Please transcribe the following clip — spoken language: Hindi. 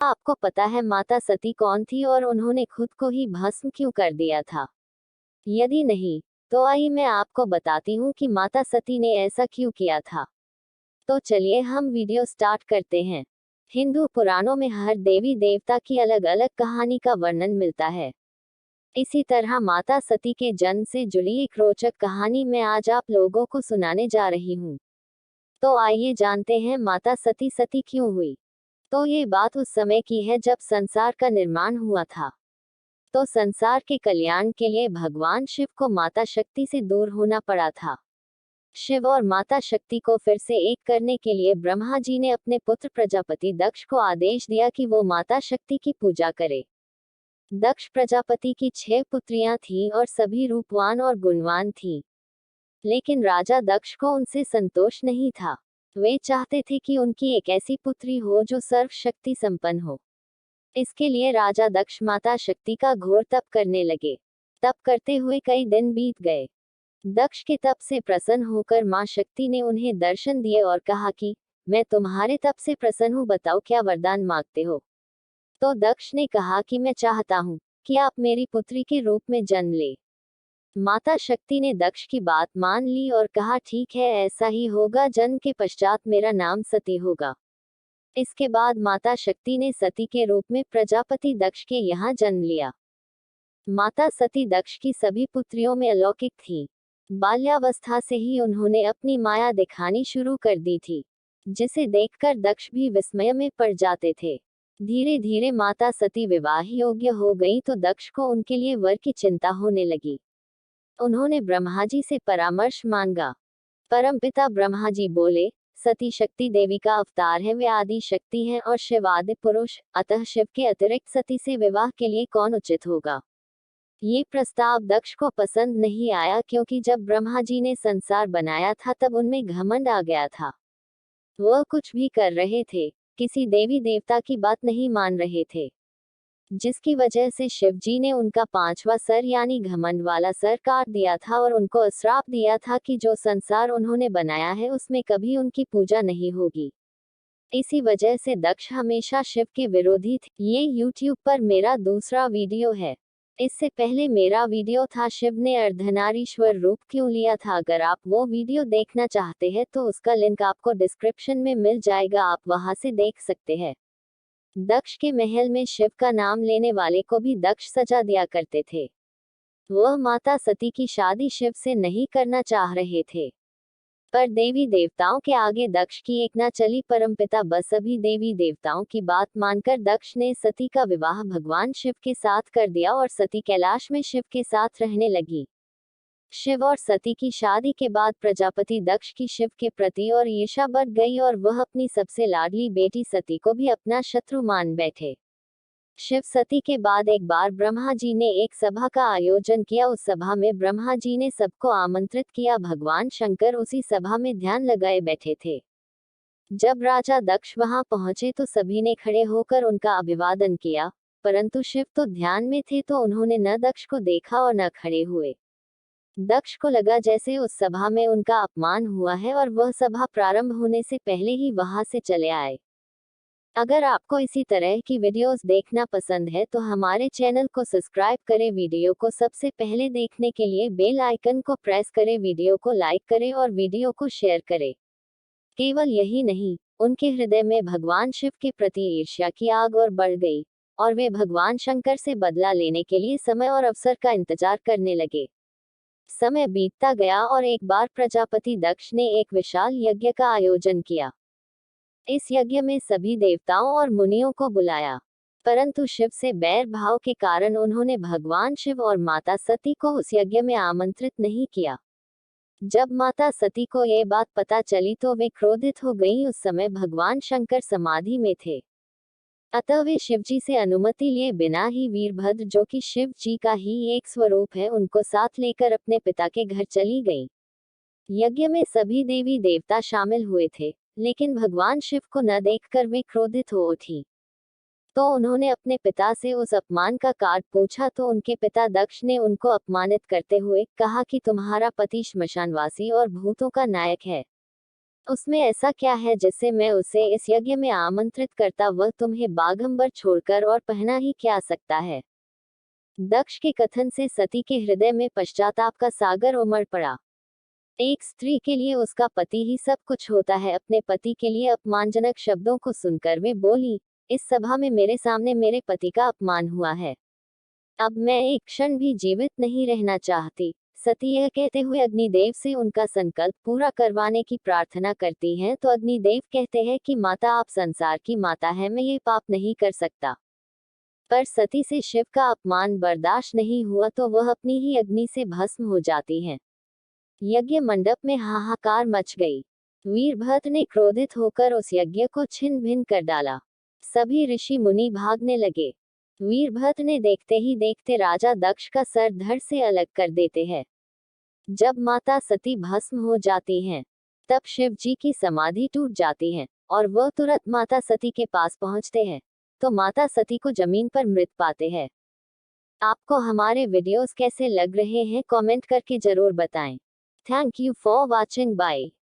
आपको पता है माता सती कौन थी और उन्होंने खुद को ही भस्म क्यों कर दिया था? यदि नहीं, तो आइए मैं आपको बताती हूँ कि माता सती ने ऐसा क्यों किया था। तो चलिए हम वीडियो स्टार्ट करते हैं। हिंदू पुराणों में हर देवी देवता की अलग अलग कहानी का वर्णन मिलता है। इसी तरह माता सती के जन्म से जुड़ी एक रोचक कहानी मैं आज आप लोगों को सुनाने जा रही हूँ। तो आइए जानते हैं माता सती सती क्यों हुई। तो ये बात उस समय की है जब संसार का निर्माण हुआ था। तो संसार के कल्याण के लिए भगवान शिव को माता शक्ति से दूर होना पड़ा था। शिव और माता शक्ति को फिर से एक करने के लिए ब्रह्मा जी ने अपने पुत्र प्रजापति दक्ष को आदेश दिया कि वो माता शक्ति की पूजा करे। दक्ष प्रजापति की 6 पुत्रियां थीं और सभी रूपवान और गुणवान थीं। लेकिन राजा दक्ष को उनसे संतोष नहीं था। वे चाहते थे कि उनकी एक ऐसी पुत्री हो जो सर्वशक्ति संपन्न हो। इसके लिए राजा दक्ष माता शक्ति का घोर तप करने लगे। तप करते हुए कई दिन बीत गए। दक्ष के तप से प्रसन्न होकर मां शक्ति ने उन्हें दर्शन दिए और कहा कि मैं तुम्हारे तप से प्रसन्न हूँ, बताओ क्या वरदान मांगते हो। तो दक्ष ने कहा कि मैं चाहता हूँ कि आप मेरी पुत्री के रूप में जन्म ले। माता शक्ति ने दक्ष की बात मान ली और कहा ठीक है, ऐसा ही होगा, जन्म के पश्चात मेरा नाम सती होगा। इसके बाद माता शक्ति ने सती के रूप में प्रजापति दक्ष के यहाँ जन्म लिया। माता सती दक्ष की सभी पुत्रियों में अलौकिक थी। बाल्यावस्था से ही उन्होंने अपनी माया दिखानी शुरू कर दी थी, जिसे देखकर दक्ष भी विस्मय में पड़ जाते थे। धीरे धीरे माता सती विवाह योग्य हो गई तो दक्ष को उनके लिए वर की चिंता होने लगी। उन्होंने ब्रह्मा जी से परामर्श मांगा। परमपिता ब्रह्मा जी बोले, सती शक्ति देवी का अवतार है, वे आदि शक्ति हैं और शिव आदि पुरुष, अतः शिव के अतिरिक्त सती से विवाह के लिए कौन उचित होगा। ये प्रस्ताव दक्ष को पसंद नहीं आया, क्योंकि जब ब्रह्मा जी ने संसार बनाया था तब उनमें घमंड आ गया था। वह कुछ भी कर रहे थे, किसी देवी देवता की बात नहीं मान रहे थे, जिसकी वजह से शिव जी ने उनका 5वां सर यानी घमंड वाला सर काट दिया था और उनको श्राप दिया था कि जो संसार उन्होंने बनाया है उसमें कभी उनकी पूजा नहीं होगी। इसी वजह से दक्ष हमेशा शिव के विरोधी थे। ये YouTube पर मेरा दूसरा वीडियो है। इससे पहले मेरा वीडियो था शिव ने अर्धनारीश्वर रूप क्यों लिया था। अगर आप वो वीडियो देखना चाहते हैं तो उसका लिंक आपको डिस्क्रिप्शन में मिल जाएगा, आप वहां से देख सकते हैं। दक्ष के महल में शिव का नाम लेने वाले को भी दक्ष सजा दिया करते थे। वह माता सती की शादी शिव से नहीं करना चाह रहे थे, पर देवी देवताओं के आगे दक्ष की एक न चली। परमपिता बस सभी देवी देवताओं की बात मानकर दक्ष ने सती का विवाह भगवान शिव के साथ कर दिया और सती कैलाश में शिव के साथ रहने लगी। शिव और सती की शादी के बाद प्रजापति दक्ष की शिव के प्रति और ईर्ष्या बढ़ गई और वह अपनी सबसे लाडली बेटी सती को भी अपना शत्रु मान बैठे। शिव सती के बाद एक बार ब्रह्मा जी ने एक सभा का आयोजन किया। उस सभा में ब्रह्मा जी ने सबको आमंत्रित किया। भगवान शंकर उसी सभा में ध्यान लगाए बैठे थे। जब राजा दक्ष वहां पहुंचे तो सभी ने खड़े होकर उनका अभिवादन किया, परंतु शिव तो ध्यान में थे तो उन्होंने न दक्ष को देखा और न खड़े हुए। दक्ष को लगा जैसे उस सभा में उनका अपमान हुआ है और वह सभा प्रारंभ होने से पहले ही वहां से चले आए। अगर आपको इसी तरह की वीडियोस देखना पसंद है तो हमारे चैनल को सब्सक्राइब करें, वीडियो को सबसे पहले देखने के लिए बेल आइकन को प्रेस करें, वीडियो को लाइक करें और वीडियो को शेयर करें। केवल यही नहीं, उनके हृदय में भगवान शिव के प्रति ईर्ष्या की आग और बढ़ गई और वे भगवान शंकर से बदला लेने के लिए समय और अवसर का इंतजार करने लगे। समय बीतता गया और एक बार प्रजापति दक्ष ने एक विशाल यज्ञ का आयोजन किया। इस यज्ञ में सभी देवताओं और मुनियों को बुलाया, परंतु शिव से बैर भाव के कारण उन्होंने भगवान शिव और माता सती को उस यज्ञ में आमंत्रित नहीं किया। जब माता सती को ये बात पता चली तो वे क्रोधित हो गईं। उस समय भगवान शंकर समाधि में थे, अतः वे शिव जी से अनुमति लिए बिना ही वीरभद्र, जो कि शिव जी का ही एक स्वरूप है, उनको साथ लेकर अपने पिता के घर चली गईं। यज्ञ में सभी देवी देवता शामिल हुए थे, लेकिन भगवान शिव को न देखकर वे क्रोधित हो उठी। तो उन्होंने अपने पिता से उस अपमान का कारण पूछा तो उनके पिता दक्ष ने उनको अपमानित करते हुए कहा कि तुम्हारा पति श्मशानवासी और भूतों का नायक है। उसमें ऐसा क्या है जिससे मैं उसे इस यज्ञ में आमंत्रित करता, वह तुम्हें बाघंबर छोड़कर और पहना ही क्या सकता है। दक्ष के कथन से सती के हृदय में पश्चाताप का सागर उमड़ पड़ा। एक स्त्री के लिए उसका पति ही सब कुछ होता है। अपने पति के लिए अपमानजनक शब्दों को सुनकर वे बोली, इस सभा में मेरे सामने मेरे पति का अपमान हुआ है, अब मैं एक क्षण भी जीवित नहीं रहना चाहती। सती यह कहते हुए अग्निदेव से उनका संकल्प पूरा करवाने की प्रार्थना करती हैं, तो अग्निदेव कहते हैं कि माता, आप संसार की माता है, मैं ये पाप नहीं कर सकता। पर सती से शिव का अपमान बर्दाश्त नहीं हुआ तो वह अपनी ही अग्नि से भस्म हो जाती हैं। यज्ञ मंडप में हाहाकार मच गई। वीरभद्र ने क्रोधित होकर उस यज्ञ को छिन्न भिन्न कर डाला। सभी ऋषि मुनि भागने लगे। वीरभद्र ने देखते ही देखते राजा दक्ष का सर धड़ से अलग कर देते हैं। जब माता सती भस्म हो जाती हैं, तब शिव जी की समाधि टूट जाती है और वह तुरंत माता सती के पास पहुंचते हैं, तो माता सती को जमीन पर मृत पाते हैं। आपको हमारे वीडियोस कैसे लग रहे हैं कमेंट करके जरूर बताएं। Thank you for watching, bye.